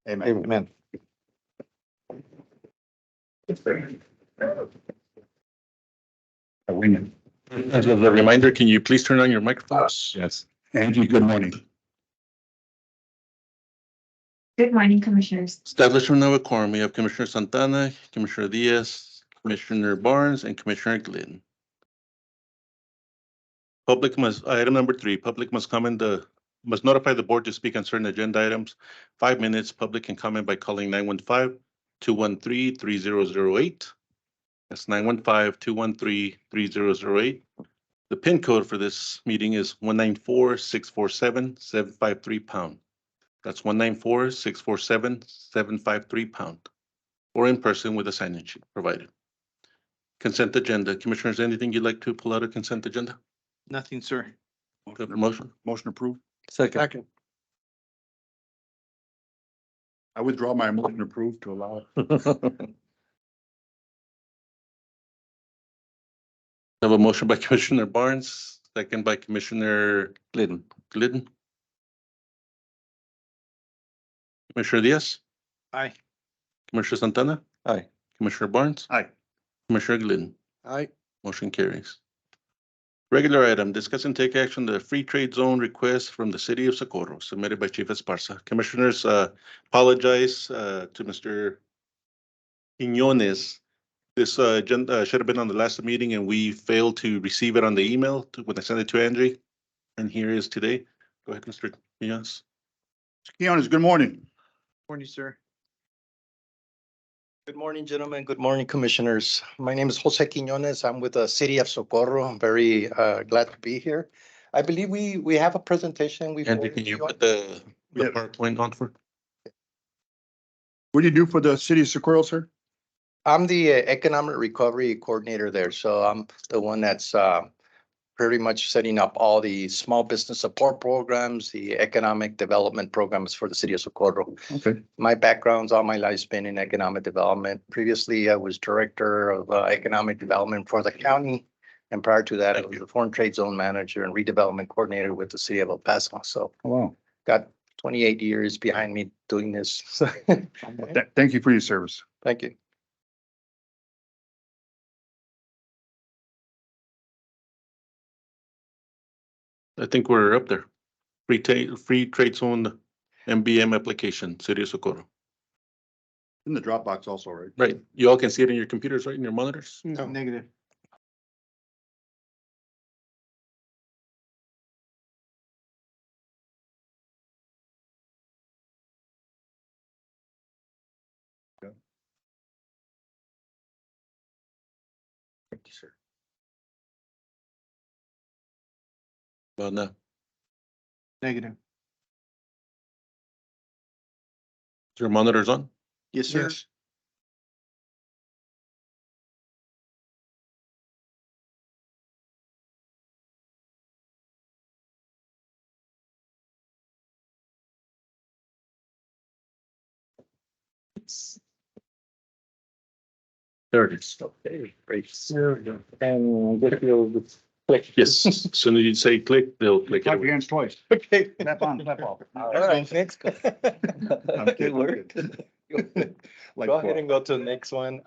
Amen. Amen. I win As a reminder, can you please turn on your microphones? it. Yes. Angie, good morning. Good morning, Commissioners. Establishment of a quorum. We have Commissioner Santana, Commissioner Diaz, Commissioner Barnes, and Commissioner Glenn. Item number 3, public must must notify the board to speak on certain agenda items. 5 minutes, public can comment by calling 915-213-3008. That's 915-213-3008. The PIN code for this meeting is 194-647-753#. That's 194-647-753#, or in person with a sign-in sheet provided. Consent agenda. Commissioners, anything you'd like to pull out of consent agenda? Nothing, sir. Do I have a motion? Motion approved. Second. I withdraw my motion approved to allow. I have a motion by Commissioner Barnes, second by Commissioner Glidden. Glidden. Commissioner Diaz, Aye. Commissioner Santana, Aye. Commissioner Barnes, Aye. Commissioner Glidden. Aye. Motion carries. Regular item, discuss and take action, the free trade zone request from the city of Socorro submitted by Chief Esparza. Commissioners, apologize to Mr. Quinones. This agenda should have been on the last meeting and we failed to receive it on the email when I sent it to Angie. And here is today. Go ahead, Mr. Quinones. Keonis, good morning. Morning, sir. Good morning, gentlemen. Good morning, commissioners. My name is Jose Quinones. I'm with the city of Socorro. I'm very glad to be here. I believe we have a presentation. Angie, can you put the Yeah. PowerPoint on for? What do you do for the city of Socorro, sir? I'm the economic recovery coordinator there, so I'm the one that's pretty much setting up all the small business support programs, the economic development programs for the city of Socorro. Okay. My background's all my life been in economic development. Previously, I was director of economic development for the county. And prior to that, I was the foreign trade zone manager and redevelopment coordinator with the city of El Paso. So Wow. got 28 years behind me doing this. Thank you for your service. Thank you. I think we're up there. Free trade zone MBM application, City of Socorro. In the Dropbox also, right? Right. You all can see it in your computers, right? In your monitors? No. Negative. Thank you, sir. Well, no. Negative. Is your monitors on? Yes, sir. Yes. There it is. Okay, great. And if you'll click. Yes. As soon as you say click, they'll click Clap your it. hands twice. Okay. Clap on, clap off. All right, next. kidding, Good work. Like Go ahead and go to the next one.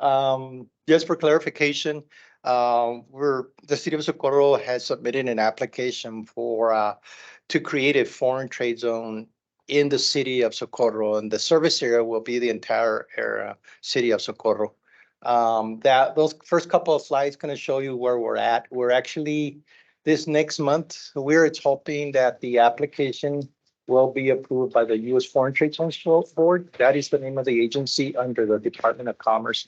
Just for clarification, the city of Socorro has submitted an application for, to create a foreign trade zone in the city of Socorro, and the service area will be the entire area, city of Socorro. Those first couple of slides going to show you where we're at. We're actually, this next month, it's hoping that the application will be approved by the U.S. Foreign Trade Zones Board. That is the name of the agency under the Department of Commerce.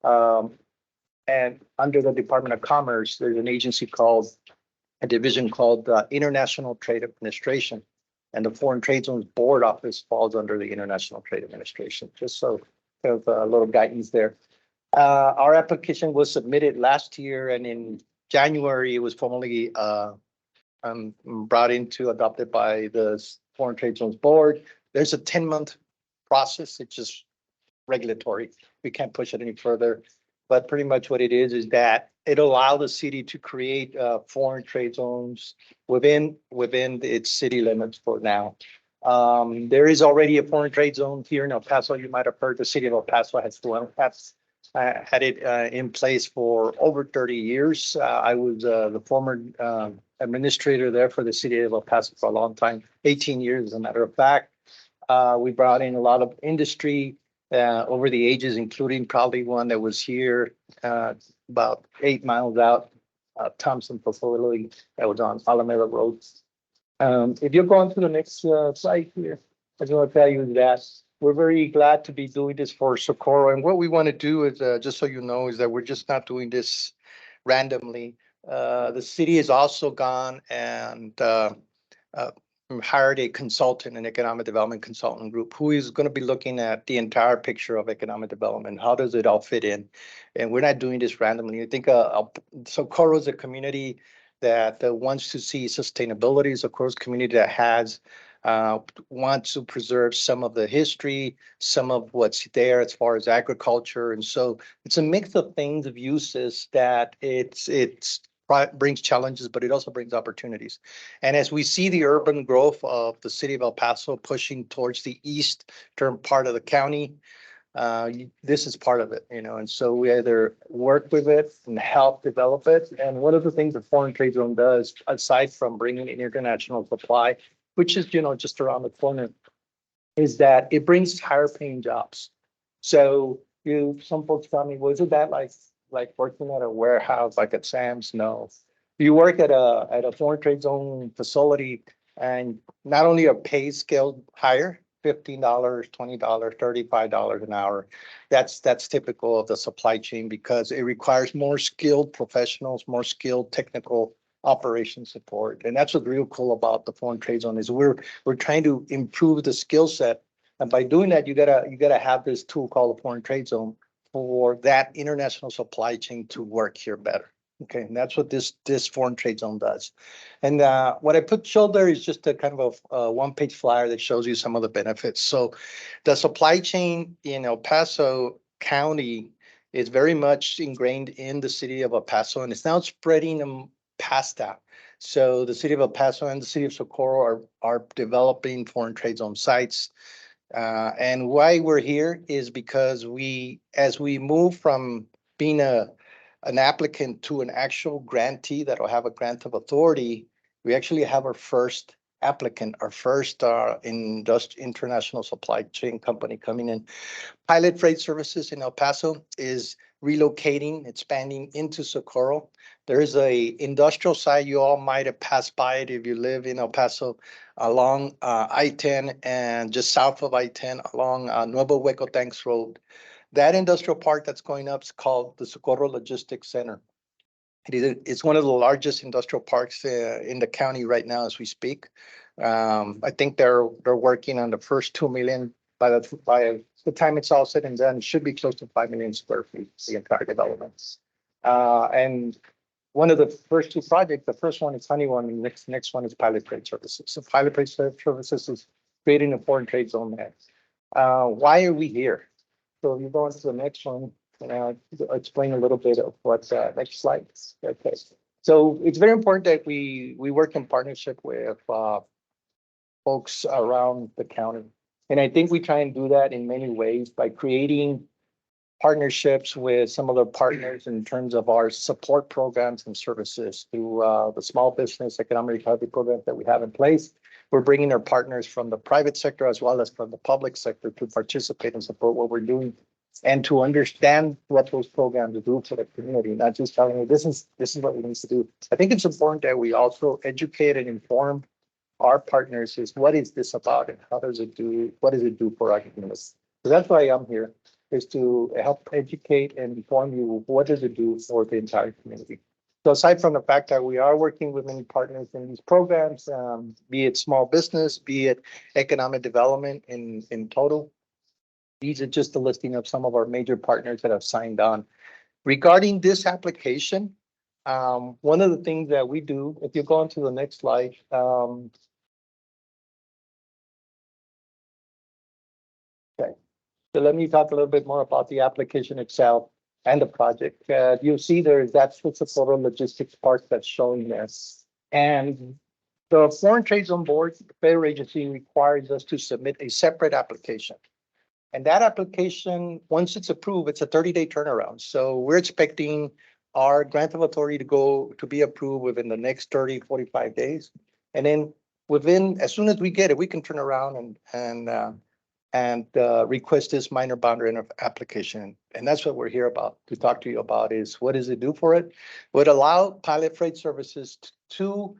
And under the Department of Commerce, there's an agency called, a division called the International Trade Administration. And the Foreign Trade Zones Board office falls under the International Trade Administration, just so have a little guidance there. Our application was submitted last year, and in January, it was formally brought into, adopted by the Foreign Trade Zones Board. There's a 10-month process. It's just regulatory. We can't push it any further. But pretty much what it is that it allowed the city to create foreign trade zones within its city limits for now. There is already a foreign trade zone here in El Paso. You might have heard the city of El Paso had it in place for over 30 years. I was the former administrator there for the city of El Paso for a long time, 18 years, as a matter of fact. We brought in a lot of industry over the ages, including probably one that was here about 8 miles out, Thompson facility that was on Alameda Road. If you're going to the next slide here, I just want to tell you that we're very glad to be doing this for Socorro. And what we want to do is, just so you know, is that we're just not doing this randomly. The city has also gone and hired a consultant, an economic development consultant group, who is going to be looking at the entire picture of economic development. How does it all fit in? And we're not doing this randomly. I think Socorro is a community that wants to see sustainability. Socorro's community that has wants to preserve some of the history, some of what's there as far as agriculture. And so it's a mix of things, of uses that it's brings challenges, but it also brings opportunities. And as we see the urban growth of the city of El Paso pushing towards the eastern part of the county, this is part of it, you know, and so we either work with it and help develop it. And one of the things the foreign trade zone does, aside from bringing in international supply, which is, you know, just around the corner, is that it brings higher paying jobs. So some folks tell me, well, isn't that like working at a warehouse, like at Sam's? No. You work at a foreign trade zone facility, and not only are pay scale higher, $15, $20, $35 an hour. That's typical of the supply chain because it requires more skilled professionals, more skilled technical operation support. And that's what's real cool about the foreign trade zone is we're trying to improve the skill set. And by doing that, you gotta have this tool called the foreign trade zone for that international supply chain to work here better. Okay, and that's what this foreign trade zone does. And what I showed there is just a kind of a one-page flyer that shows you some of the benefits. So the supply chain in El Paso County is very much ingrained in the city of El Paso, and it's now spreading past that. So the city of El Paso and the city of Socorro are developing foreign trade zone sites. And why we're here is because as we move from being an applicant to an actual grantee that'll have a grant of authority, we actually have our first applicant, our first international supply chain company coming in. Pilot Freight Services in El Paso is relocating, expanding into Socorro. There is a industrial site. You all might have passed by it if you live in El Paso along I-10 and just south of I-10 along Nuevo Huecotanks Road. That industrial park that's going up is called the Socorro Logistics Center. It's one of the largest industrial parks in the county right now as we speak. I think they're working on the first 2 million. By the time it's all said and done, it should be close to 5 million square feet, the entire development. And one of the first two projects, the first one is Honeywell, and the next one is Pilot Freight Services. So Pilot Freight Services is creating a foreign trade zone there. Why are we here? So you go on to the next one, and I'll explain a little bit of what's next slide. Okay. So it's very important that we work in partnership with folks around the county. And I think we try and do that in many ways by creating partnerships with some of the partners in terms of our support programs and services through the small business economic recovery programs that we have in place. We're bringing our partners from the private sector as well as from the public sector to participate and support what we're doing and to understand what those programs do for the community, not just telling you this is what we need to do. I think it's important that we also educate and inform our partners is what is this about and what does it do for our communities? So that's why I'm here, is to help educate and inform you what does it do for the entire community. So aside from the fact that we are working with many partners in these programs, be it small business, be it economic development in total, these are just a listing of some of our major partners that have signed on. Regarding this application, one of the things that we do, if you go on to the next slide, okay. So let me talk a little bit more about the application itself and the project. You'll see that's the Socorro Logistics Park that's showing this. And The Foreign Trade Zone Board, the federal agency, requires us to submit a separate application. And that application, once it's approved, it's a 30-day turnaround. So we're expecting our grant of authority to be approved within the next 30, 45 days. And then as soon as we get it, we can turn around and request this minor boundary application. And that's what we're here about, to talk to you about, is what does it do for it? Would allow Pilot Freight Services to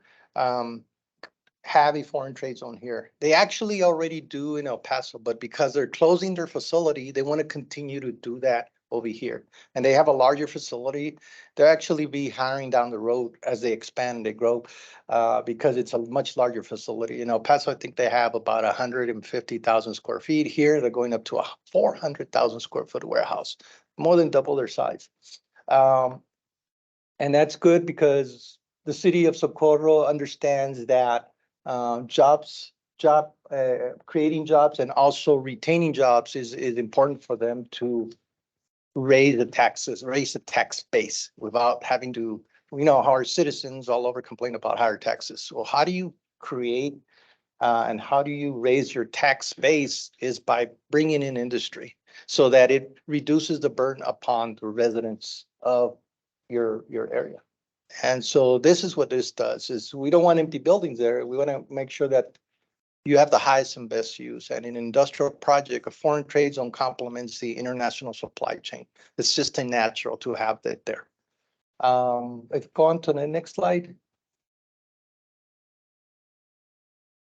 have a foreign trade zone here. They actually already do in El Paso, but because they're closing their facility, they want to continue to do that over here. And they have a larger facility. They'll actually be hiring down the road as they expand and they grow, because it's a much larger facility. In El Paso, I think they have about 150,000 square feet. Here, they're going up to a 400,000 square foot warehouse, more than double their size. And that's good because the city of Socorro understands that creating jobs and also retaining jobs is important for them to raise the tax base without having to, we know how our citizens all over complain about higher taxes. Well, how do you create and how do you raise your tax base is by bringing in industry so that it reduces the burden upon the residents of your area. And so this is what this does, is we don't want empty buildings there. We want to make sure that you have the highest and best use. And in an industrial project, a foreign trade zone complements the international supply chain. It's just a natural to have that there. Let's go on to the next slide.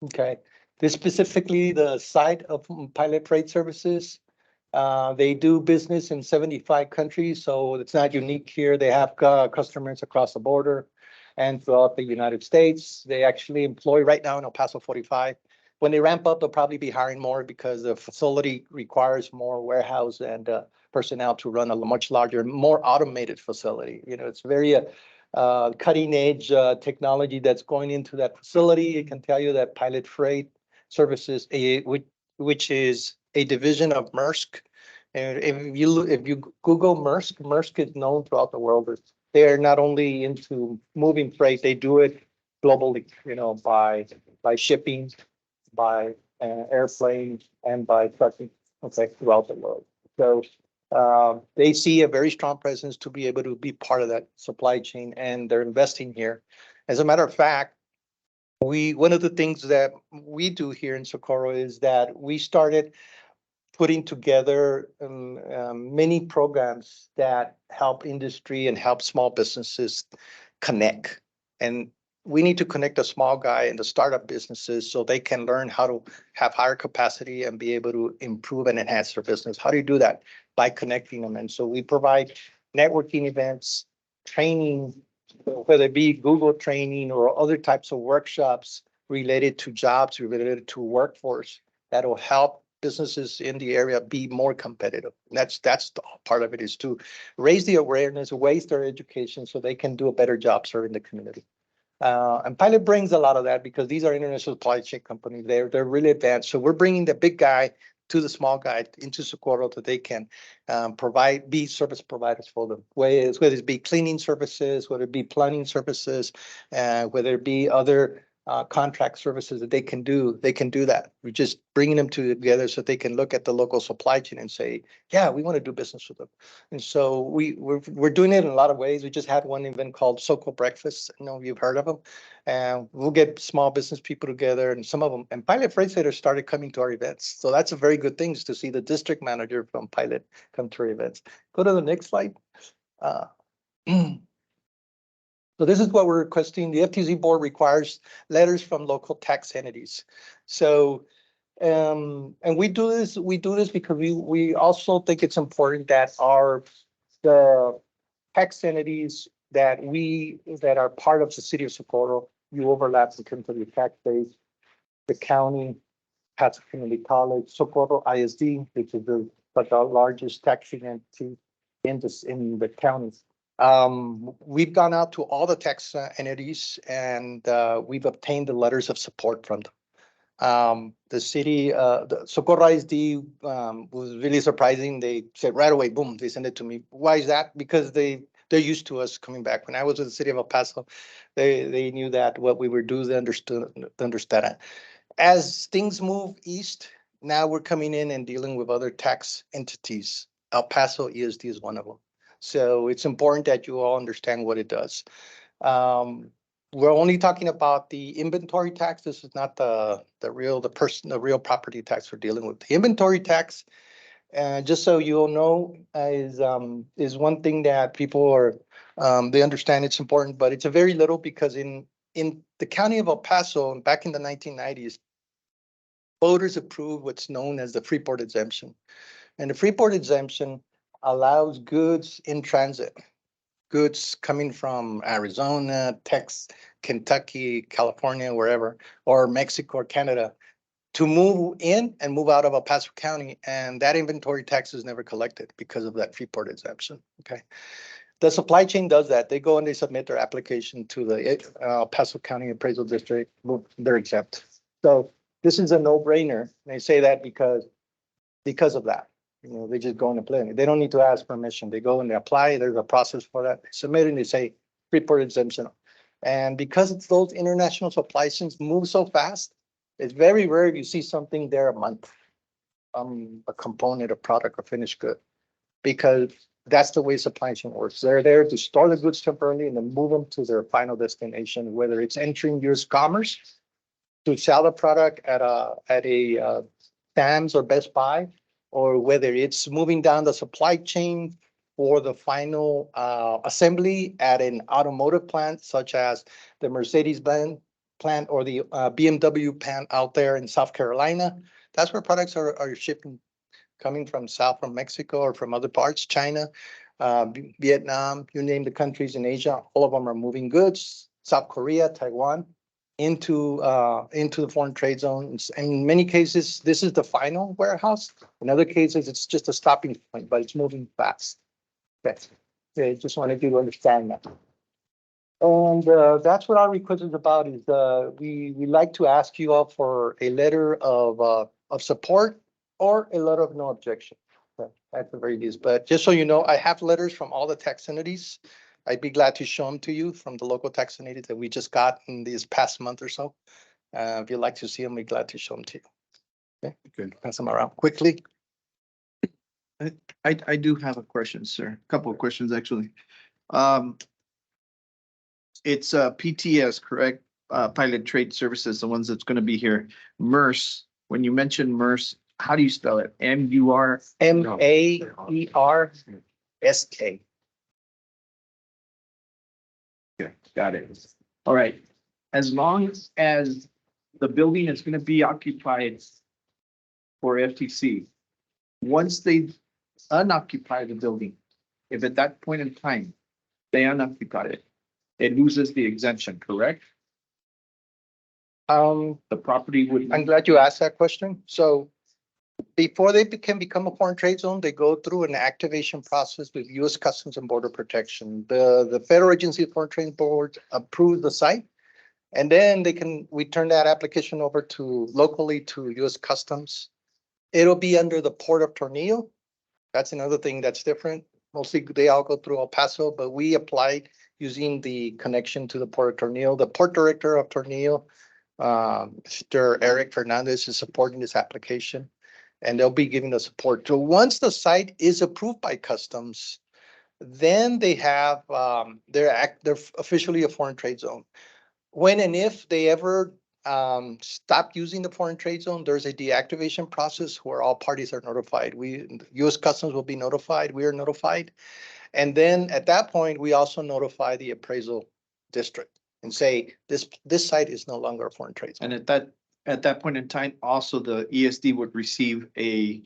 Okay, this specifically the site of Pilot Freight Services. They do business in 75 countries, so it's not unique here. They have customers across the border and throughout the United States. They actually employ right now in El Paso 45. When they ramp up, they'll probably be hiring more because the facility requires more warehouse and personnel to run a much larger, more automated facility. You know, it's very cutting edge technology that's going into that facility. It can tell you that Pilot Freight Services, which is a division of Maersk. And if you Google Maersk, Maersk is known throughout the world. They're not only into moving freight, they do it globally, you know, by shipping, by airplane, and by trucking, okay, throughout the world. So they see a very strong presence to be able to be part of that supply chain, and they're investing here. As a matter of fact, one of the things that we do here in Socorro is that we started putting together many programs that help industry and help small businesses connect. And we need to connect the small guy and the startup businesses so they can learn how to have higher capacity and be able to improve and enhance their business. How do you do that? By connecting them. And so we provide networking events, training, whether it be Google training or other types of workshops related to jobs, related to workforce, that will help businesses in the area be more competitive. And that's the part of it, is to raise the awareness, raise their education so they can do a better job serving the community. And Pilot brings a lot of that because these are international supply chain companies. They're really advanced. So we're bringing the big guy to the small guy into Socorro so they can be service providers for them. Whether it be cleaning services, whether it be plumbing services, whether it be other contract services that they can do that. We're just bringing them together so they can look at the local supply chain and say, yeah, we want to do business with them. And so we're doing it in a lot of ways. We just had one event called Soco Breakfast. I know you've heard of them. And we'll get small business people together, and some of them, and Pilot Freight Services started coming to our events. So that's a very good thing, is to see the district manager from Pilot come to our events. Go to the next slide. So this is what we're requesting. The FTZ board requires letters from local tax entities. So, and we do this because we also think it's important that the tax entities that are part of the city of Socorro, you overlap in terms of your tax base, the county, Paso Community College, Socorro ISD, which is the largest taxing entity in the counties. We've gone out to all the tax entities, and we've obtained the letters of support from them. The city, the Socorro ISD was really surprising. They said right away, boom, they sent it to me. Why is that? Because they're used to us coming back. When I was in the city of El Paso, they knew that what we were doing, they understood it. As things move east, now we're coming in and dealing with other tax entities. El Paso ESD is one of them. So it's important that you all understand what it does. We're only talking about the inventory tax. This is not the real property tax we're dealing with. The inventory tax, just so you all know, is one thing that people are, they understand it's important, but it's a very little because in the county of El Paso, back in the 1990s, voters approved what's known as the Freeport exemption. And the Freeport exemption allows goods in transit, goods coming from Arizona, Texas, Kentucky, California, wherever, or Mexico or Canada, to move in and move out of El Paso County. And that inventory tax is never collected because of that Freeport exemption. Okay. The supply chain does that. They go and they submit their application to the El Paso County Appraisal District. They're exempt. So this is a no-brainer. They say that because of that. You know, they just go and apply. They don't need to ask permission. They go and they apply. There's a process for that. They submit and they say Freeport exemption. And because it's those international supply chains move so fast, it's very rare you see something there a month, a component, a product, or finished good, because that's the way supply chain works. They're there to store the goods temporarily and then move them to their final destination, whether it's entering U.S. commerce to sell the product at a Sam's or Best Buy, or whether it's moving down the supply chain for the final assembly at an automotive plant, such as the Mercedes-Benz plant or the BMW plant out there in South Carolina. That's where products are shipping, coming from from Mexico or from other parts, China, Vietnam, you name the countries in Asia, all of them are moving goods, South Korea, Taiwan, into the foreign trade zones. In many cases, this is the final warehouse. In other cases, it's just a stopping point, but it's moving fast. Okay, just wanted you to understand that. And that's what our request is about. Is we like to ask you all for a letter of support or a letter of no objection. At the very least, but just so you know, I have letters from all the tax entities. I'd be glad to show them to you from the local tax entity that we just got in this past month or so. If you'd like to see them, we're glad to show them to you. Okay, good. Pass them around quickly. I do have a question, sir. A couple of questions, actually. It's PTS, correct? Pilot Trade Services, the ones that's going to be here. MERS, when you mention MERS, how do you spell it? M-U-R? M-A-E-R-S-K. Okay, got it. All right. As long as the building is going to be occupied for FTC, once they unoccupy the building, if at that point in time they unoccupy it, it loses the exemption, correct? The property would. I'm glad you asked that question. So before they can become a foreign trade zone, they go through an activation process with U.S. Customs and Border Protection. The Federal Agency of Foreign Trade Board approves the site, and then we turn that application over locally to U.S. Customs. It'll be under the Port of Tornillo. That's another thing that's different. Mostly they all go through El Paso, but we applied using the connection to the Port of Tornillo. The Port Director of Tornillo, Mr. Eric Fernandez, is supporting this application, and they'll be giving the support. So once the site is approved by Customs, then they have they're officially a foreign trade zone. When and if they ever stop using the foreign trade zone, there's a deactivation process where all parties are notified. U.S. Customs will be notified. We are notified. And then at that point, we also notify the appraisal district and say, this site is no longer a foreign trade zone. And at that point in time, also the ESD would receive a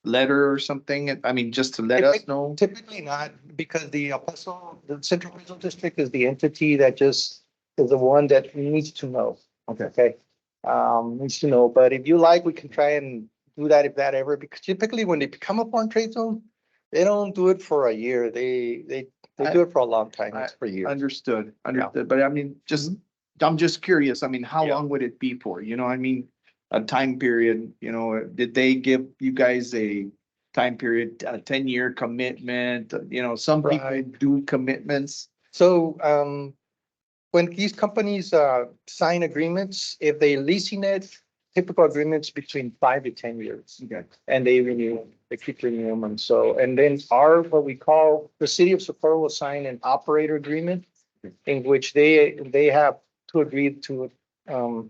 letter or something. I mean, just to let us know. Typically not, because the El Paso, the Central Appraisal District is the entity that just is the one that needs to know. Okay. Needs to know. But if you like, we can try and do that if that ever, because typically when they become a foreign trade zone, they don't do it for a year. They do it for a long time. It's for years. Understood. But I mean, I'm just curious. I mean, how Yeah. long would it be for? You know, I mean, a time period, you know, did they give you guys a time period, a 10-year commitment, you know, some people Right. do commitments. So, when these companies, sign agreements, if they leasing it, typical agreements between 5 to 10 years. Okay. And they renew, they keep renewing them. So, and then our, what we call, the city of Socorro will sign an operator agreement in which they have to agree to,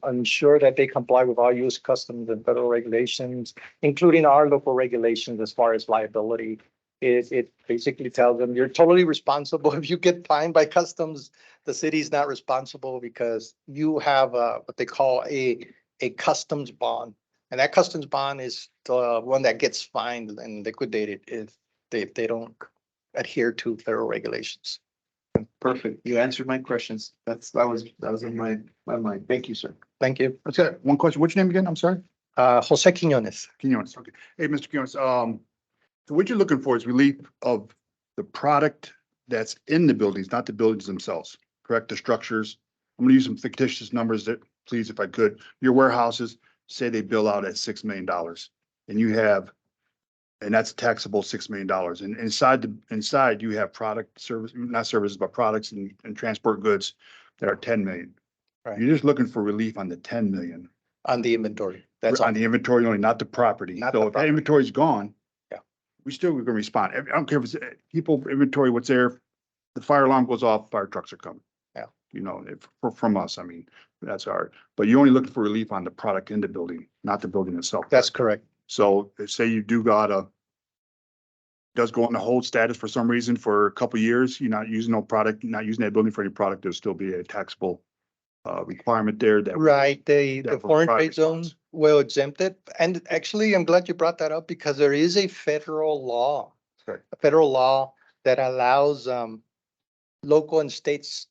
ensure that they comply with all US customs and federal regulations, including our local regulations as far as liability. It basically tells them you're totally responsible. If you get fined by customs, the city's not responsible because you have, what they call a customs bond. And that customs bond is the one that gets fined and liquidated if they don't adhere to federal regulations. Perfect. You answered my questions. That was in my mind. Thank you, sir. Thank you. That's it. One question. What's your name again? I'm sorry. Jose Quinones. Quinones. Okay. Hey, Mr. Quinones, so what you're looking for is relief of the product that's in the buildings, not the buildings themselves, correct? The structures. I'm gonna use some fictitious numbers that, please, if I could. Your warehouses, say they bill out at $6 million and you have, and that's taxable $6 million. And inside you have product service, not services, but products and transport goods that are 10 million. Right. You're just looking for relief on the 10 million. On the inventory. That's On on the inventory only, not the property. Not the So if that property. inventory is gone. Yeah. We still gonna respond. I don't care if it's people inventory, what's there. The fire alarm goes off, fire trucks are coming. Yeah. You know, from us, I mean, that's hard. But you're only looking for relief on the product in the building, not the building itself. That's correct. So if, say you do does go on the hold status for some reason for a couple of years, you're not using no product, you're not using that building for any product, there'll still be a taxable requirement there that. Right, the that foreign private trade zone response. will exempt it. And actually, I'm glad you brought that up because there is a federal law. Correct. A federal law that allows local and states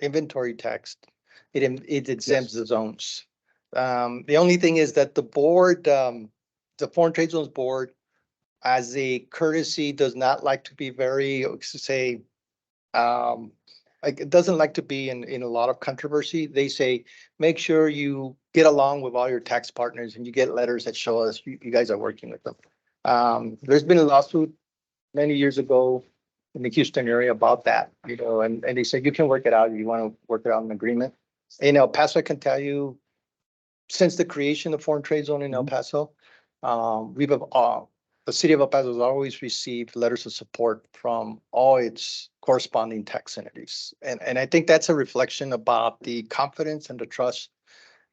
inventory tax. It exempts the zones. The only thing is that the board, the Foreign Trade Zones Board, as a courtesy, does not like to be very, say, like, it doesn't like to be in a lot of controversy. They say, make sure you get along with all your tax partners and you get letters that show us you guys are working with them. There's been a lawsuit many years ago in the Houston area about that, you know, and they said, you can work it out. You want to work it out in agreement. In El Paso, I can tell you, since the creation of Foreign Trade Zone in El Paso, the city of El Paso has always received letters of support from all its corresponding tax entities. And I think that's a reflection about the confidence and the trust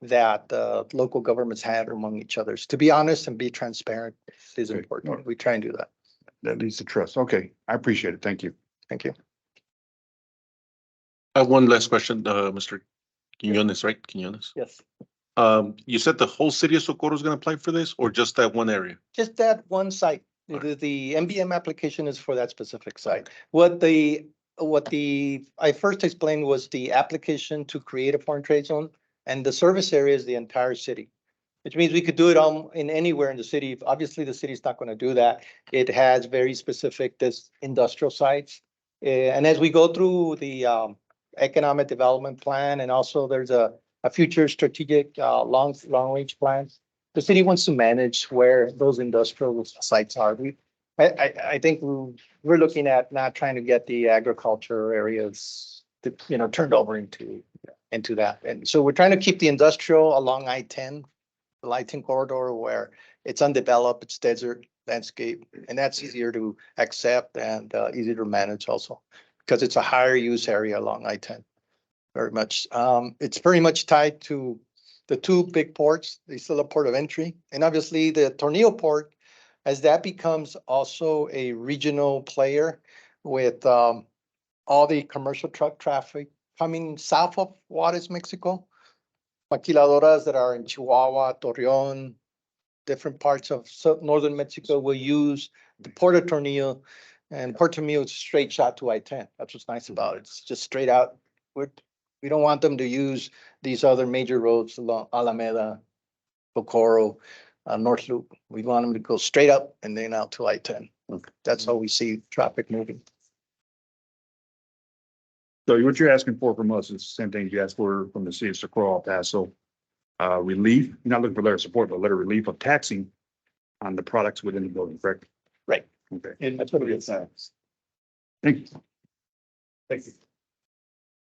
that local governments have among each other. To be honest and be transparent is Okay. important. We try and do that. That leads to trust. Okay, I appreciate it. Thank you. Thank you. I have one last question, Mr. Quinones, right? Quinones. Yes. You said the whole city of Socorro is gonna apply for this or just that one area? Just that one site. The MBM application is for that specific site. What I first explained was the application to create a foreign trade zone, and the service area is the entire city. Which means we could do it in anywhere in the city. Obviously, the city's not going to do that. It has very specific industrial sites. And as we go through the economic development plan, and also there's a future strategic long range plans, the city wants to manage where those industrial sites are. I think we're looking at not trying to get the agriculture areas, turned over into that. And so we're trying to keep the industrial along I-10, the I-10 corridor, where it's undeveloped, it's desert landscape, and that's easier to accept and easier to manage also, because it's a higher use area along I-10. Very much. It's very much tied to the two big ports. They still a port of entry, and obviously the Tornillo port, as that becomes also a regional player with all the commercial truck traffic coming south of Juarez, Mexico, maquiladoras that are in Chihuahua, Torreon, different parts of northern Mexico will use the Port of Tornillo, and Port Tornillo is a straight shot to I-10. That's what's nice about it. It's just straight out. We don't want them to use these other major roads along Alameda, Socorro, North Loop. We want them to go straight up and then out to I-10. That's how we see traffic moving. So what you're asking for from us is the same thing you asked for from the city of Socorro, El Paso. Relief, you're not looking for letter of support, but letter of relief of taxing on the products within the building, correct? Right. Okay, And That's what it says. thank you. Thank you.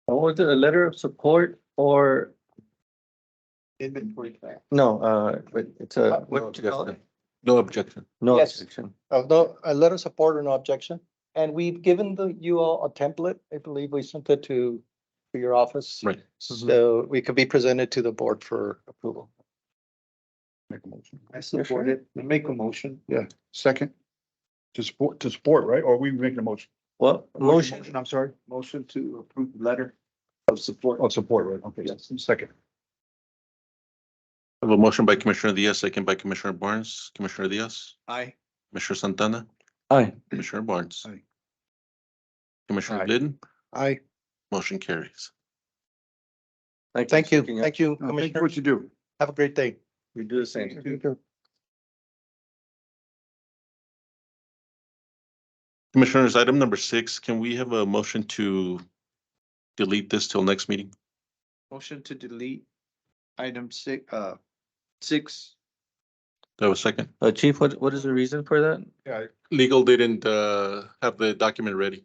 Was it a letter of support or, inventory plan. no, but it's a, No what you call it? No objection. No Yes. objection. No, a letter of support or no objection. And we've given you all a template. I believe we sent it to your office. Right. So we could be presented to the board for approval. Make a motion. I support it. I make a motion. Yeah, second. To support, right? Or are we making a motion? Well, motion, I'm sorry. Motion to approve the letter of support. Oh, support, right? Okay, Yes. second. I have a motion by Commissioner Diaz, second by Commissioner Barnes. Commissioner Diaz, Aye. Commissioner Santana, aye. Commissioner Barnes. Aye. Commissioner Aye. Glidden, Aye. motion carries. Thank you. Speaking up. Thank you, Thank you for Commissioner. what you do. Have a great day. You do the same. Commissioners, item number 6, can we have a motion to delete this till next meeting? Motion to delete item 6. Do I have a second? Chief, what is the reason for that? Yeah, Legal didn't have the document ready,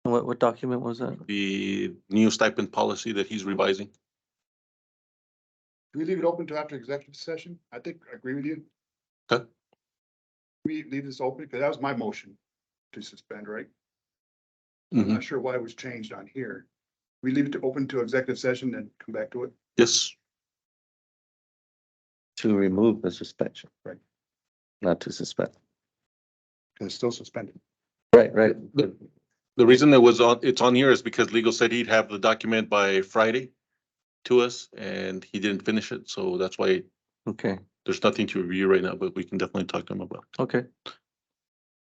What document was that? the new stipend policy that he's revising. do we leave it open to after executive session? I think I agree with you. Okay. We leave this open because that was my motion to suspend, right? I'm Mhm. not sure why it was changed on here. We leave it open to executive session and come back to it. Yes, To remove the suspension. Right. Not to suspend. Because it's still suspended. Right, right. the reason it's on here is because legal said he'd have the document by Friday to us and he didn't finish it. So that's why Okay, there's nothing to review right now, but we can definitely talk to him about. okay.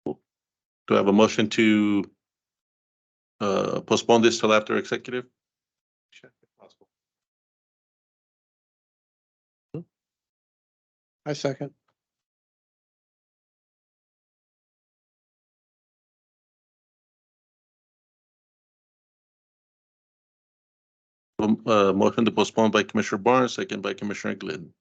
Do I have a motion to postpone this till after executive? I second. Motion to postpone by Commissioner Barnes, second by Commissioner Glidden.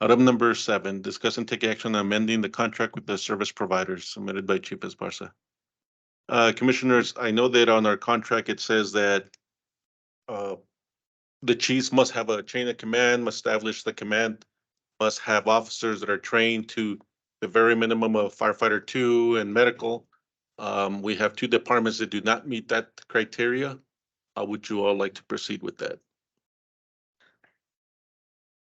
Item number 7, discuss and take action on amending the contract with the service providers submitted by Chief Esparza. Commissioners, I know that on our contract, it says that the chiefs must have a chain of command, must establish the command, must have officers that are trained to the very minimum of firefighter 2 and medical. We have 2 departments that do not meet that criteria. How would you all like to proceed with that?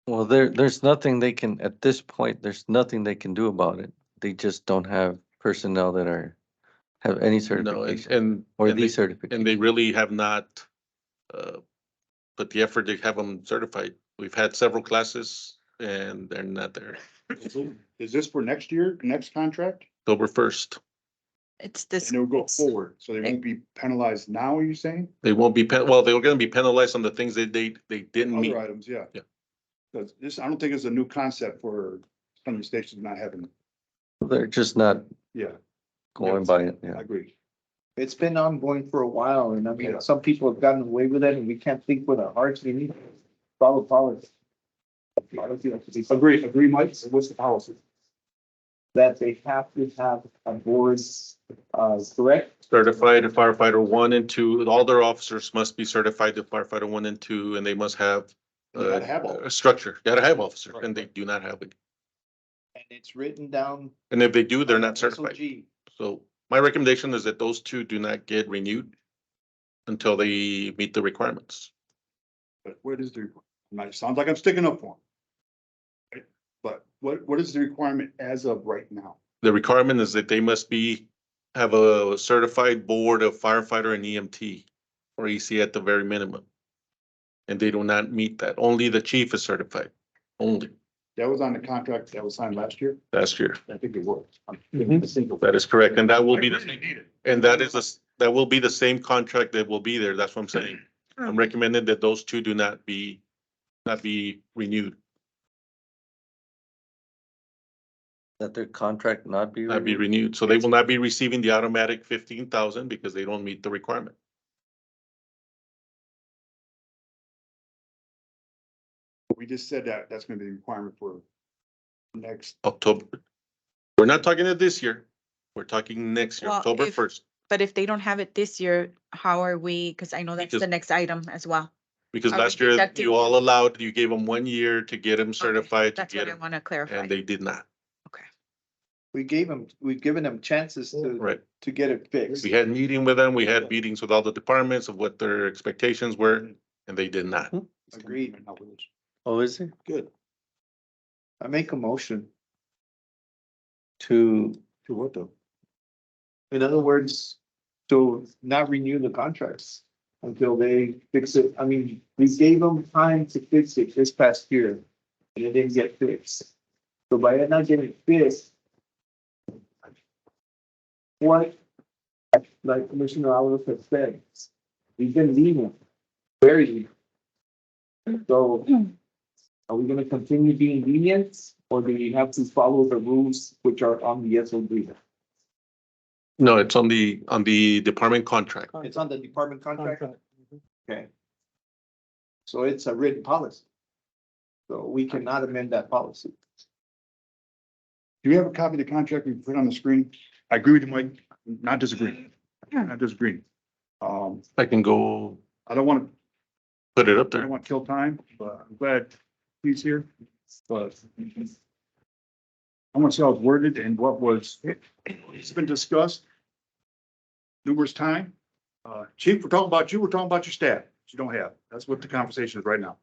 Well, there's nothing they can, at this point, there's nothing they can do about it. They just don't have personnel that have any No, certification and or and the they- certification. and they really have not put the effort to have them certified. We've had several classes and they're not there. Is this for next year, next contract? October 1st. It's this. And it will go it's- forward, so they won't be penalized now, are you saying? They won't be, well, they were gonna be penalized on the things that they didn't meet. Other items, yeah. Yeah. Because this, I don't think it's a new concept for some of the stations not having, They're just not yeah, going by it, I yeah. agree. It's been ongoing for a while, and I mean, Yeah. some people have gotten away with it, and we can't think with our hearts. We need to follow policy. Policy has to be Agree, Mike. What's the policy? that they have to have a board, correct? Certified firefighter 1 and 2, all their officers must be certified to firefighter 1 and 2, and they must have You gotta have all. a structure. You gotta have officer, Right. and they do not have it. And it's written down. And if they do, they're not certified. SOG. So my recommendation is that those 2 do not get renewed until they meet the requirements. But what is the, it sounds like I'm sticking up for them. Right? But what is the requirement as of right now? The requirement is that they must have a certified board of firefighter and EMT or EC at the very minimum. And they do not meet that. Only the chief is certified, only That was on the contract that was signed last year? last year. I think it was. That is correct. And that will be I the really need it. And that will be the same contract that will be there. That's what I'm saying. I'm recommending that those 2 do not be renewed, That their contract not be. not be renewed. renewed. So they will not be receiving the automatic 15,000 because they don't meet the requirement. We just said that that's gonna be a requirement for Next, October. We're not talking it this year. We're talking next year, Well, October if- 1st. But if they don't have it this year, how are we, because I know that's the Because- next item as well. Because Are we last year deducting- you all allowed, you gave them 1 year to get them Okay, certified, to That's get what I them, want to clarify. and they did not. Okay. We've given them chances Right. to get it fixed. We had meeting with them, we had meetings with all the departments of what their expectations were, and they did not. Agreed. Oh, is it? good. I make a motion. To, To what though? In other words, to not renew the contracts until they fix it. I mean, we gave them time to fix it this past year and it didn't get fixed. So by it not getting fixed, what, like Commissioner Alvarez has said, we've been lenient, very lenient. So are we gonna continue being lenient or do we have to follow the rules which are on the SOB? No, it's on the department contract. It's on the department contract? Okay. So it's a written policy. So we cannot amend that policy. Do you have a copy of the contract we put on the screen? I agree with you, Mike, not disagree, not disagree. I can go I don't want to put it up I there. don't want to kill time, but I'm glad he's here, but I want to see how it's worded and what was, it's been discussed numerous times. Chief, we're talking about you, we're talking about your staff, that you don't have. That's what the conversation is right now.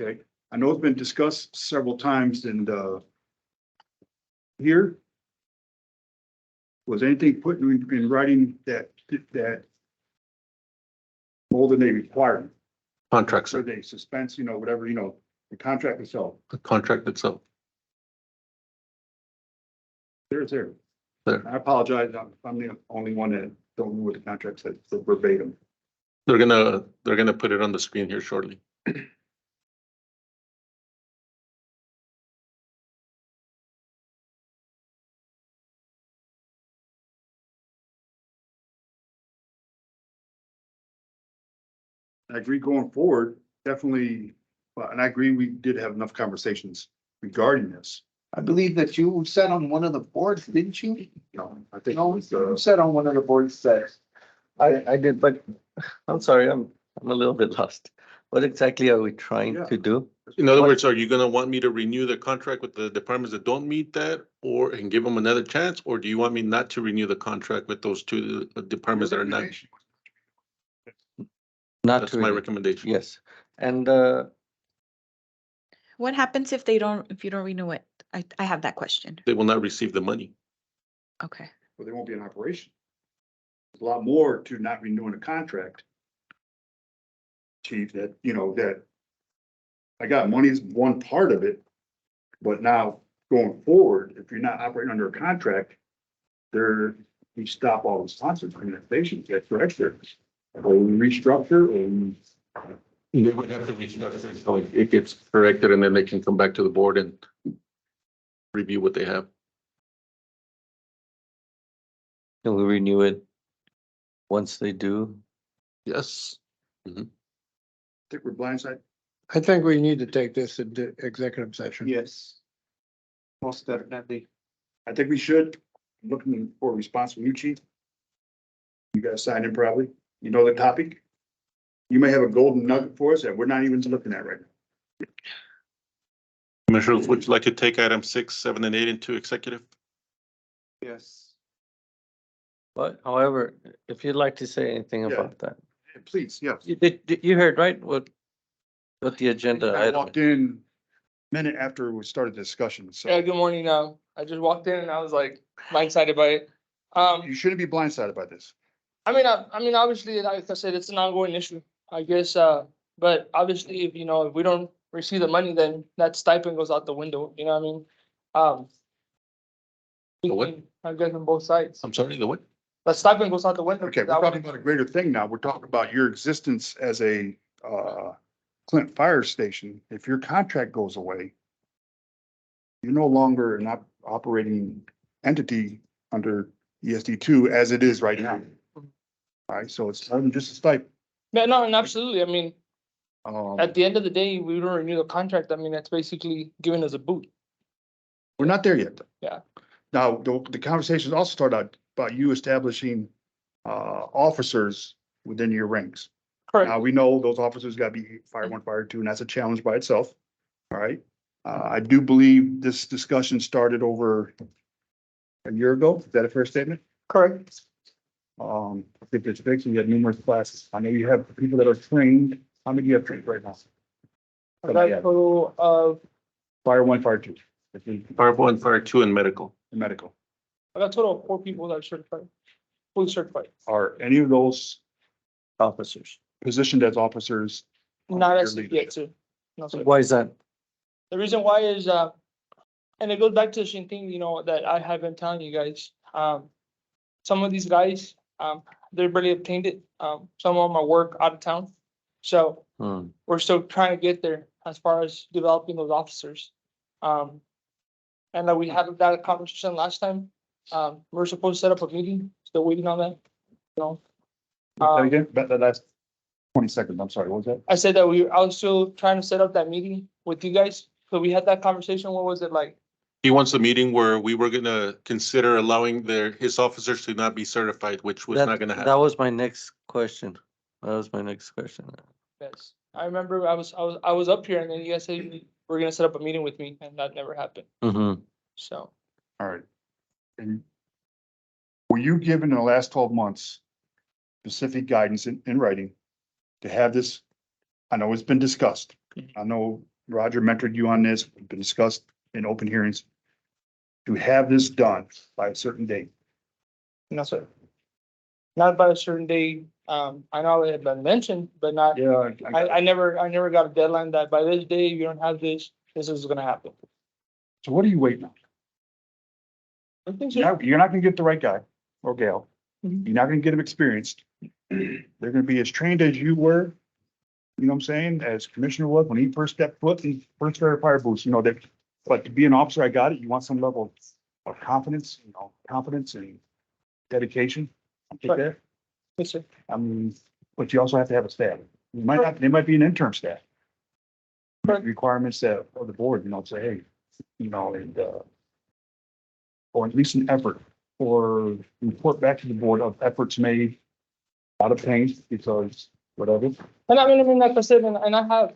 Okay, I know it's been discussed several times and, here. Was anything put in writing that more than they require? Contract, So sir, they suspense, whatever, the contract itself, the contract itself. there's there. There. I apologize, I'm the only one that don't know what the contract says verbatim. They're gonna put it on the screen here shortly. I agree going forward, definitely, and I agree, we did have enough conversations regarding this. I believe that you sat on one of the boards, didn't you? I think, No, you sat on one of the boards that, I did, but I'm sorry, I'm a little bit lost. What exactly are we trying Yeah. to do? In other words, are you gonna want me to renew the contract with the departments that don't meet that and give them another chance? Or do you want me not to renew the contract with those two departments that are not? Not That's to, my renew. recommendation. Yes, and, What happens if you don't renew it? I have that question. They will not receive the money. Okay. Well, they won't be in operation. There's a lot more to not renewing a contract. Chief, that I got money is one part of it. But now going forward, if you're not operating under a contract, you stop all the sponsors organizations, that's correct there. Or we restructure or They would have to restructure, so it gets corrected and then they can come back to the board and review what they have. can we renew it once they do? Yes. think we're blindsided. I think we need to take this into executive session. yes. Most definitely. I think we should, looking for a response from you, chief. You guys sign in probably, you know the topic. You may have a golden nugget for us that we're not even looking at right now. Commissioners, would you like to take item 6, 7, and 8 into executive? Yes. But however, if you'd like to say anything Yeah. about that. Please, yes. You heard, right? What the agenda I item? walked in minute after we started the discussion, so Yeah, good morning. I just walked in and I was like blindsided by it. you shouldn't be blindsided by this. I mean, obviously, like I said, it's an ongoing issue, I guess, but obviously, if we don't receive the money, then that stipend goes out the window, you know what I mean? The what? I guess on both sides. I'm sorry, the what? That stipend goes out the window. Okay, we're That talking one- about a greater thing now. We're talking about your existence as a Clint Fire Station. If your contract goes away, you're no longer an operating entity under ESD2 as it is right now. All right, so it's more than just a stipend. Yeah, no, and absolutely. I mean, Um, at the end of the day, we don't renew the contract. I mean, that's basically giving us a boot. We're not there yet. Yeah. Now, the conversations also start out about you establishing officers within your ranks. Now, Correct. we know those officers gotta be fire one, fire two, and that's a challenge by itself. All right. I do believe this discussion started over a year ago. Is that a fair statement? Correct. I think it's fixed. You have numerous classes. I know you have people that are trained. How many do you have trained right now? I got a total of, Fire one, fire two. If you- Fire one, fire two and medical. Medical. I got a total of 4 people that are certified, fully certified. Are any of those Officers. positioned as officers? Not Your as of yet, leadership. sir. No, sir. Why is that? The reason why is, and it goes back to the same thing, you know, that I have been telling you guys. Some of these guys, they barely obtained it. Some of them are work out of town. So Hmm. we're still trying to get there as far as developing those officers. And we had that conversation last time. We're supposed to set up a meeting, still waiting on that. You know, Say again, that last 20 seconds. I'm sorry, what was that? I said that I was still trying to set up that meeting with you guys. So we had that conversation. What was it like? He wants a meeting where we were gonna consider allowing his officers to not be certified, which was not gonna That happen. was my next question. That was my next question. Yes, I remember I was up here and then you guys said you were gonna set up a meeting with me and that never happened. Mm-hmm. So All right. And were you given in the last 12 months specific guidance in writing to have this? I know it's been discussed. I know Roger mentored you on this, it's been discussed in open hearings. To have this done by a certain date. no, sir. Not by a certain date. I know it had been mentioned, but not, Yeah. I never got a deadline that by this day, if you don't have this, this is gonna happen. So what are you waiting on? I think so. You're not gonna get the right guy or gal. Mhm. You're not gonna get them experienced. They're gonna be as trained as you were. You know what I'm saying? As Commissioner was when he first stepped foot in first fire boots, you know, that, but to be an officer, I got it. You want some level of confidence, confidence and dedication. I think Right. that, Yes, sir. but you also have to have a staff. You might not, they might be an interim staff. Right. Requirements that, of the board, say, hey, and, or at least an effort, or report back to the board of efforts made out of pain, because whatever. And I mean, like I said, and I have,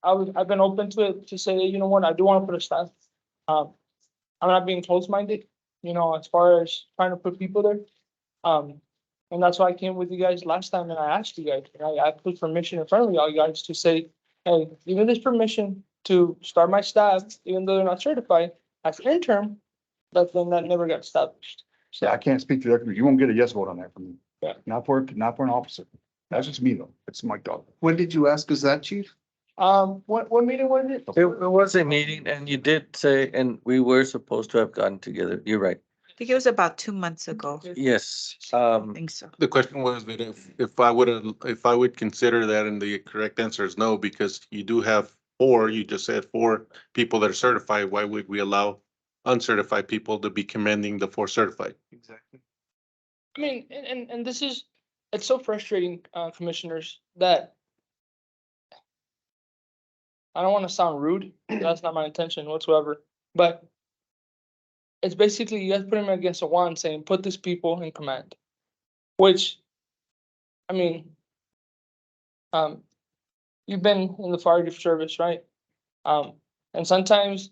I've been open to it, to say, you know what, I do wanna put a staff. I'm not being close-minded, as far as trying to put people there. And that's why I came with you guys last time and I asked you guys, and I put permission in front of y'all guys to say, hey, give me this permission to start my staff, even though they're not certified, as interim, but then that never got established. Yeah, I can't speak to that. You won't get a yes vote on that from me. Yeah. Not for an officer. That's just me though. It's Mike Dog. When did you ask us that, chief? What meeting was it? It was a meeting and you did say, and we were supposed to have gotten together. You're right. I think it was about 2 months ago. Yes. I think so. The question was that if I would consider that, and the correct answer is no, because you do have you just said 4 people that are certified. Why would we allow uncertified people to be commanding the 4 certified? Exactly. I mean, and this is, it's so frustrating, commissioners, that I don't want to sound rude. That's not my intention whatsoever, but it's basically you guys putting me against a wall and saying, put these people in command. Which, I mean, you've been in the fire service, right? And sometimes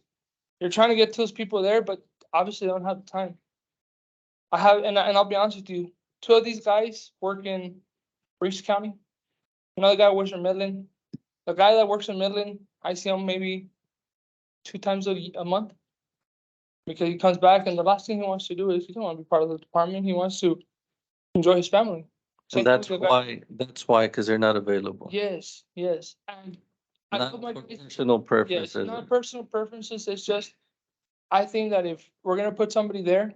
you're trying to get those people there, but obviously they don't have the time. And I'll be honest with you, 2 of these guys work in Reese County. Another guy works in Midland. The guy that works in Midland, I see him maybe 2 times a month. Because he comes back and the last thing he wants to do is he don't want to be part of the department. He wants to enjoy his family. Same And thing that's with the guy- why, because they're not available. Yes, yes. And I Not love my for guys. personal Yes, preferences. not personal preferences. It's just, I think that if we're gonna put somebody there,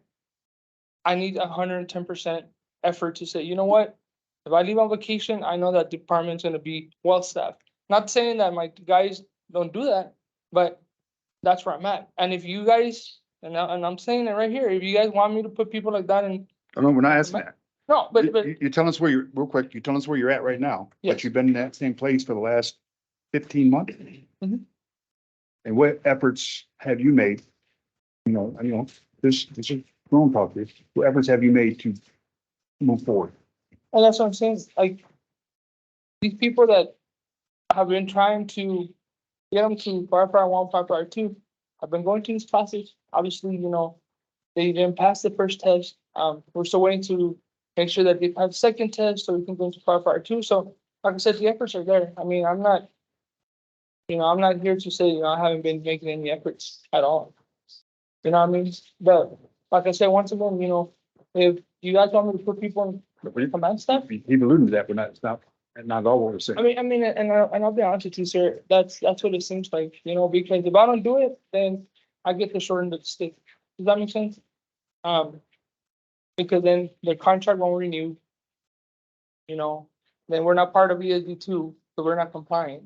I need 110% effort to say, you know what? If I leave on vacation, I know that department's gonna be well staffed. Not saying that my guys don't do that, but that's where I'm at. And if you guys, and I'm saying it right here, if you guys want me to put people like that in, No, we're not asking that. no, but You tell us real quick, you tell us where you're at right now, Yes. but you've been in that same place for the last 15 months. Mhm. And what efforts have you made this is grown property. What efforts have you made to move forward? And that's what I'm saying, like, these people that have been trying to get them to firefighter 1, firefighter 2, have been going to these classes. Obviously, they didn't pass the first test. We're still waiting to make sure that they pass the second test so we can go into firefighter 2. So like I said, the efforts are there. I mean, I'm not here to say, I haven't been making any efforts at all. You know what I mean? But like I said, once again, if you guys want me to put people in command staff, He alluded to that, but it's not all what we're saying. I mean, and I'll be honest with you, sir, that's what it seems like, because if I don't do it, then I get the short end of the stick. Does that make sense? Because then the contract won't renew. Then we're not part of ESD 2, so we're not compliant.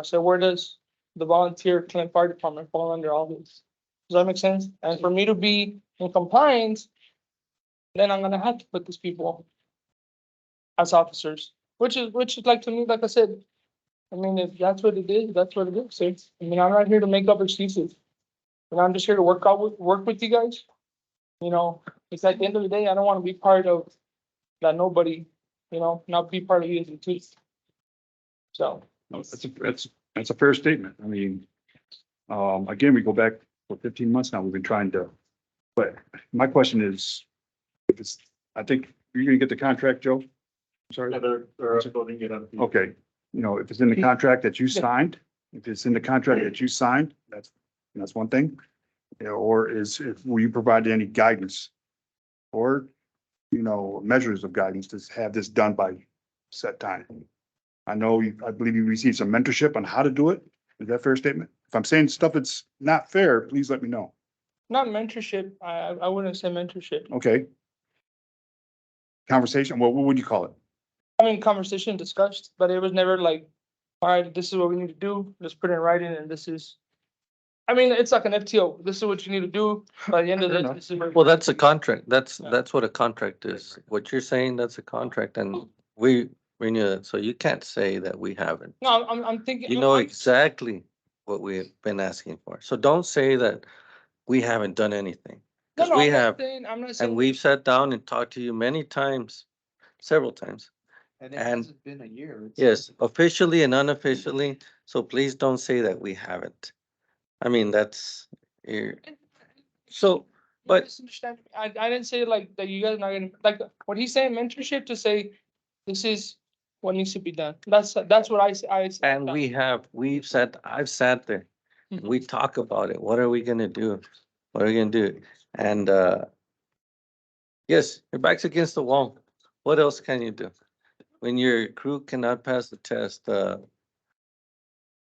So where does the volunteer Clinton Fire Department fall under all this? Does that make sense? And for me to be in compliance, then I'm gonna have to put these people as officers, which is like, to me, like I said, I mean, if that's what it is, that's what it is. So I mean, I'm not here to make up excuses. I'm just here to work with you guys. It's at the end of the day, I don't want to be part of that nobody, not be part of ESD 2. So. No, that's a fair statement. I mean, again, we go back for 15 months now. We've been trying to, but my question is, I think you're gonna get the contract, Joe? I'm sorry. They're uploading it up. Okay, if it's in the contract that you signed, that's one thing. Or will you provide any guidance? Or, measures of guidance to have this done by set time? I believe you received some mentorship on how to do it. Is that a fair statement? If I'm saying stuff that's not fair, please let me know. Not mentorship. I wouldn't say mentorship. Okay. Conversation, what would you call it? I mean, conversation discussed, but it was never like, all right, this is what we need to do. Let's put it in writing, and this is. I mean, it's like an FTO. This is what you need to do. By the end of this is. Well, that's a contract. That's what a contract is. What you're saying, that's a contract, and we renew it. So you can't say that we haven't. No, I'm thinking. You know exactly what we've been asking for. So don't say that we haven't done anything. Because we have, I'm not saying. and we've sat down and talked to you many times, several times. And it And- hasn't been a year. Yes, officially and unofficially. So please don't say that we haven't. I mean, that's, so, but- Misunderstand. I didn't say like that you guys are not gonna, like, what he's saying, mentorship, to say, this is what needs to be done. That's what I said. and I've sat there. And we talk about it. What are we gonna do? What are we gonna do? And, yes, your back's against the wall. What else can you do? When your crew cannot pass the test, for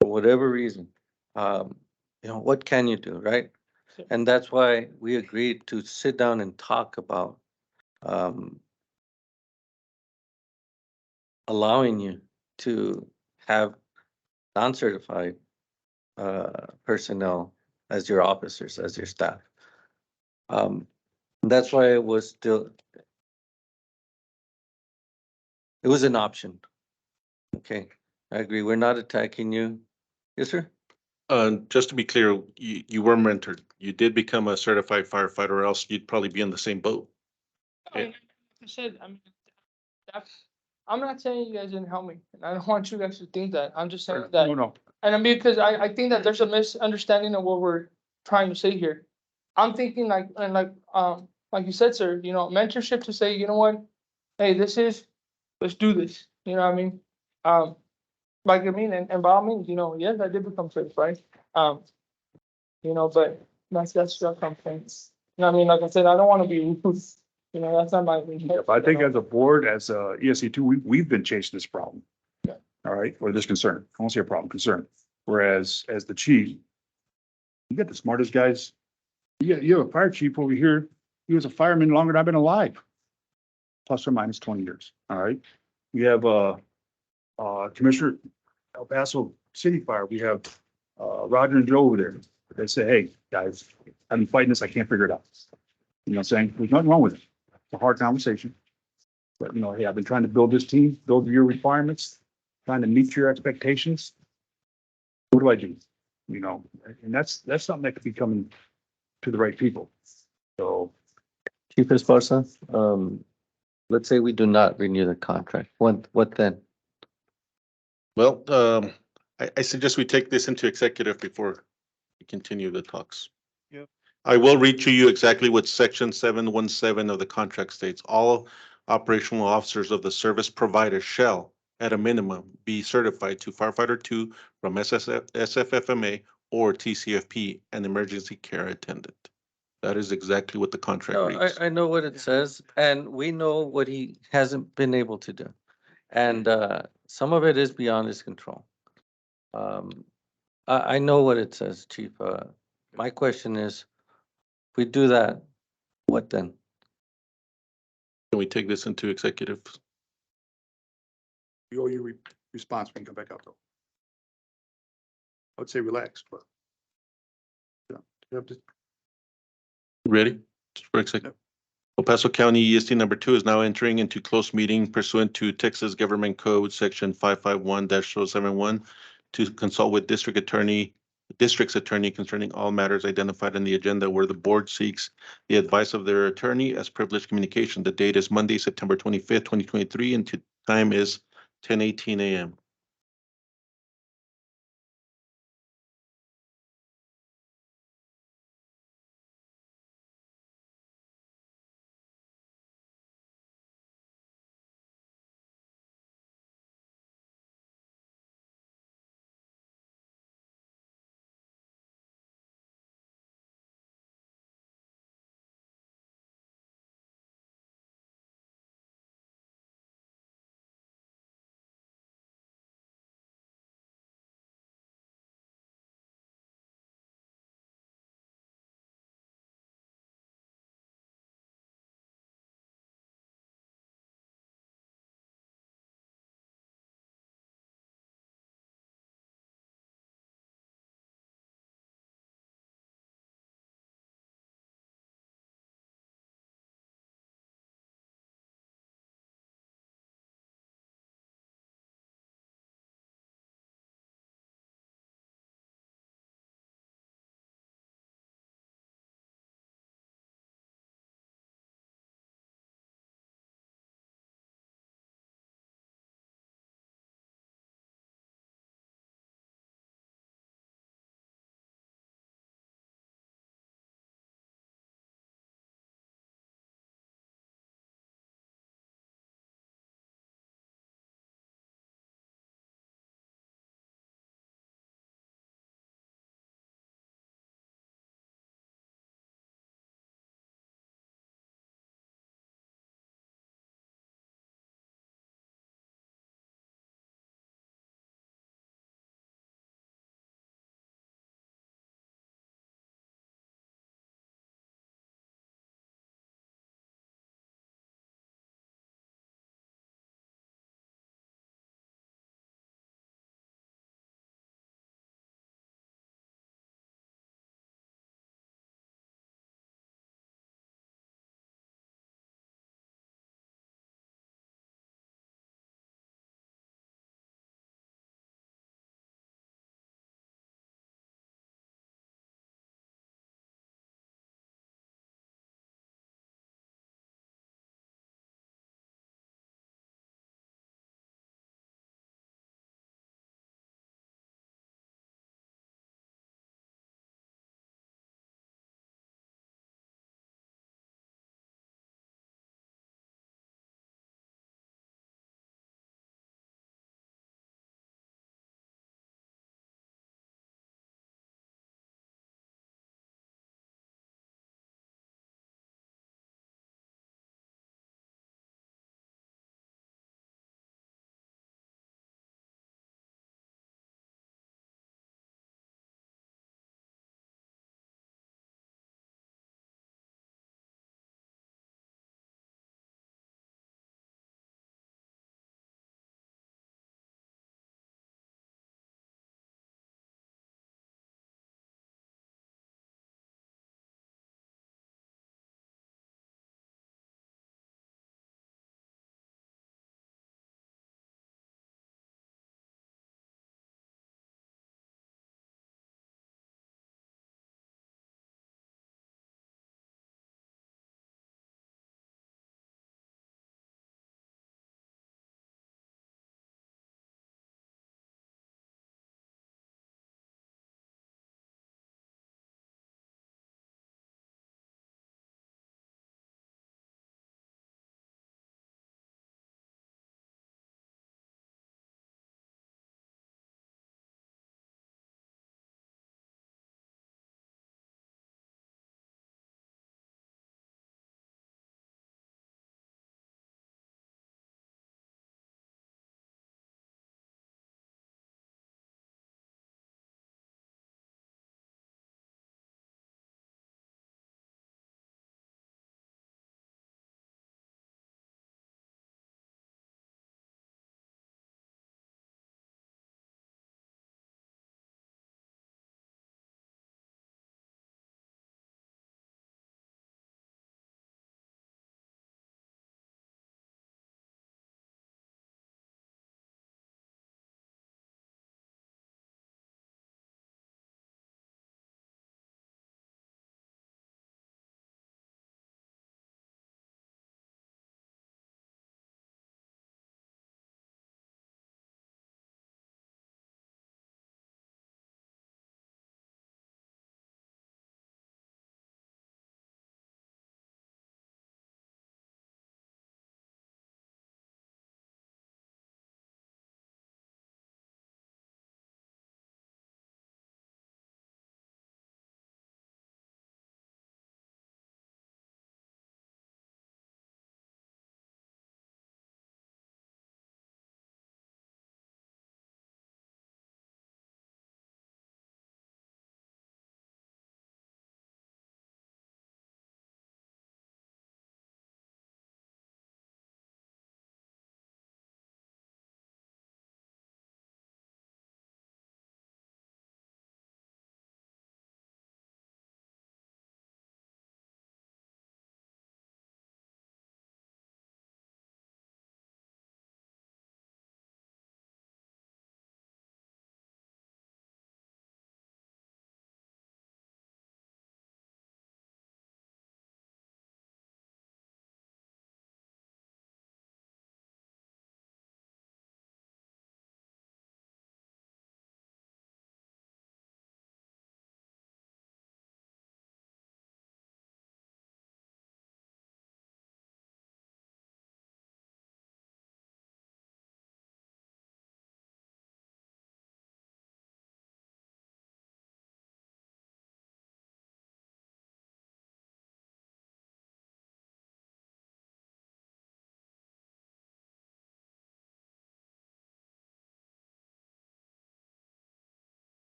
whatever reason, what can you do, right? Sure. And that's why we agreed to sit down and talk about, allowing you to have non-certified, personnel as your officers, as your staff. That's why it was an option. Okay, I agree. We're not attacking you. Yes, sir? Just to be clear, you were mentored. You did become a certified firefighter, or else you'd probably be in the same boat. I mean, like I said, I'm not saying you guys didn't help me, and I don't want you guys to think that. I'm just saying that. No. And I mean, because I think that there's a misunderstanding of what we're trying to say here. I'm thinking like you said, sir, mentorship, to say, you know what? Hey, let's do this. You know what I mean? Like, I mean, and by all means, yes, I did become certified. But that's your complaints. You know what I mean? Like I said, I don't want to be rude. That's not my. If I think as a board, as a ESC2, we've been chasing this problem. Yeah. All right, or this concern. I won't say a problem, concern. Whereas as the chief, you got the smartest guys. You have a fire chief over here. He was a fireman longer than I've been alive. Plus or minus 20 years. All right. We have Commissioner El Paso City Fire. We have Roger and Joe over there. They say, hey, guys, I've been fighting this. I can't figure it out. You know what I'm saying? There's nothing wrong with it. It's a hard conversation. But, hey, I've been trying to build this team, build your requirements, trying to meet your expectations. What do I do? And that's something that could be coming to the right people. So Chief Esparza, let's say we do not renew the contract. What then? Well, I suggest we take this into executive before we continue the talks. Yep. I will read to you exactly what section 717 of the contract states. All operational officers of the service provider shall, at a minimum, be certified to firefighter two from SFFMA or TCFP, an emergency care attendant. That is exactly what the contract No, reads. I know what it says, and we know what he hasn't been able to do. And some of it is beyond his control. I know what it says, Chief. My question is, if we do that, what then? Can we take this into executive? we owe you response when you come back out though. I would say relax, but. Yeah, you have to- Ready? Just for a second. Yep. El Paso County ESD number 2 is now entering into closed meeting pursuant to Texas Government Code Section 551-071 to consult with district's attorney concerning all matters identified in the agenda where the board seeks the advice of their attorney as privileged communication. The date is Monday, September 25th, 2023, and time is 10:18 a.m.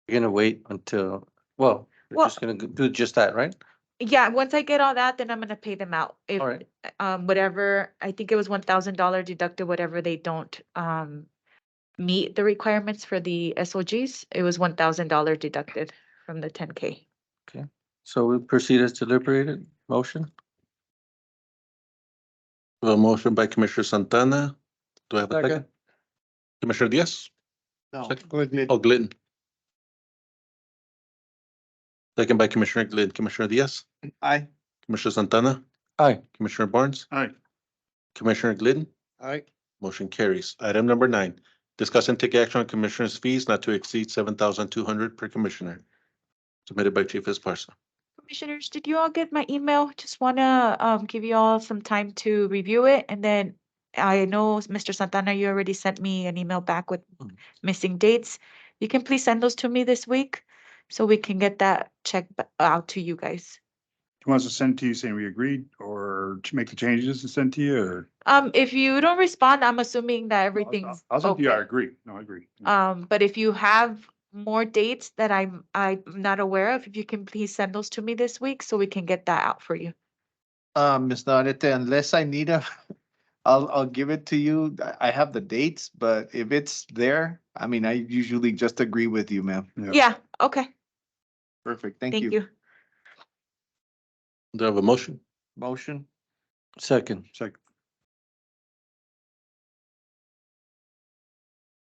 You're gonna wait until, well, we're Well- just gonna do just that, right? Yeah, once I get all that, then I'm gonna pay them out. If, Alright. whatever, I think it was $1,000 deducted, whatever they don't, meet the requirements for the SOGs, it was $1,000 deducted from the 10K. So we proceed as deliberated. Motion? A motion by Commissioner Santana. Do I have a second? Second. Commissioner Diaz? No. Second. Go ahead. Oh, Glidden. Second by Commissioner Glidden. Commissioner Diaz? Aye. Commissioner Santana? Aye. Commissioner Barnes? Aye. Commissioner Glidden? Aye. Motion carries. Item number 9, discuss and take action on commissioners' fees not to exceed 7,200 per commissioner. Submitted by Chief Esparza. Commissioners, did you all get my email? Just wanna give you all some time to review it, and then I know Mr. Santana, you already sent me an email back with Mm. missing dates. You can please send those to me this week, so we can get that check out to you guys. You want us to send to you saying we agreed or to make the changes and send to you or? If you don't respond, I'm assuming that everything's I'll send to you, I okay. agree. No, I agree. But if you have more dates that I'm not aware of, if you can please send those to me this week, so we can get that out for you. Ms. Narete, unless I need a, I'll give it to you. I have the dates, but if it's there, I mean, I usually just agree with you, ma'am. Yeah, okay, Perfect. thank you. Do I have a motion? Motion? Second. Second.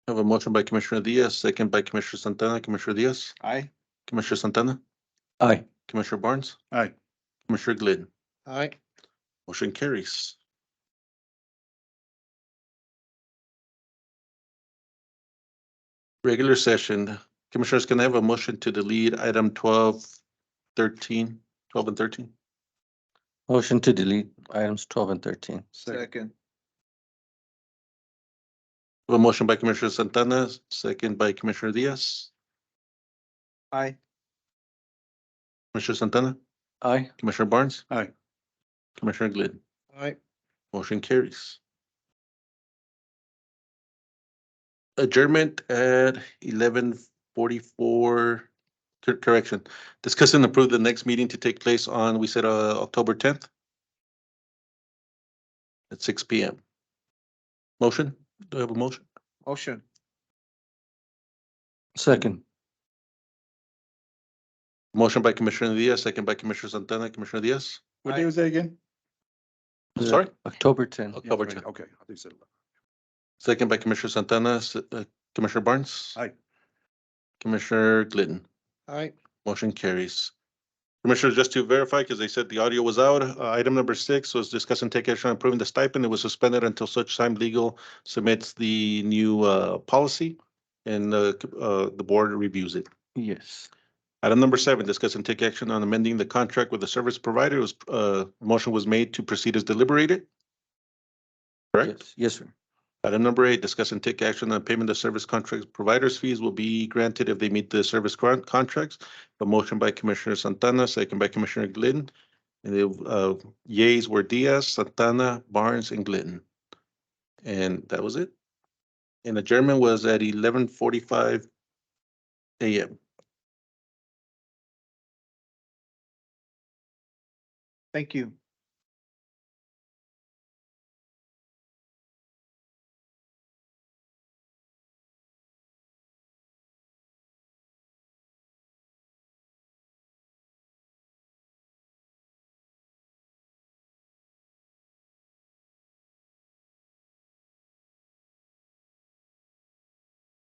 I have a motion by Commissioner Diaz, second by Commissioner Santana. Commissioner Diaz? Aye. Commissioner Santana? Aye. Commissioner Barnes? Aye. Commissioner Glidden? Aye. Motion carries. Regular session. Commissioners, can I have a motion to delete item 12, 13, 12 and 13? Motion to delete items 12 and 13. Second. A motion by Commissioner Santana, second by Commissioner Diaz. Aye. Commissioner Santana, Aye. Commissioner Barnes, Aye. Commissioner Glidden. Aye. Motion carries. Adjournment at 11:44. Correction. Discuss and approve the next meeting to take place on, we said, October 10th at 6 p.m. Motion? Do I have a motion? Motion. Second. Motion by Commissioner Diaz, second by Commissioner Santana. Commissioner Diaz? What day was that again? Sorry? October 10th. October Yeah, 10th. Okay. I think you said 11. Second by Commissioner Santana, Commissioner Barnes? Aye. Commissioner Glidden. Aye. Motion carries. Commissioners, just to verify, because they said the audio was out, item number 6 was discuss and take action on approving the stipend. It was suspended until such time legal submits the new policy and the board reviews it. Yes. Item number 7, discuss and take action on amending the contract with the service provider. It was, motion was made to proceed as deliberated. Correct? Yes. Yes, sir. Item number 8, discuss and take action on payment of service contracts. Providers fees will be granted if they meet the service contracts. A motion by Commissioner Santana, second by Commissioner Glidden. And the yeas were Diaz, Santana, Barnes, and Glidden. And that was it. And adjournment was at 11:45 a.m. Thank you.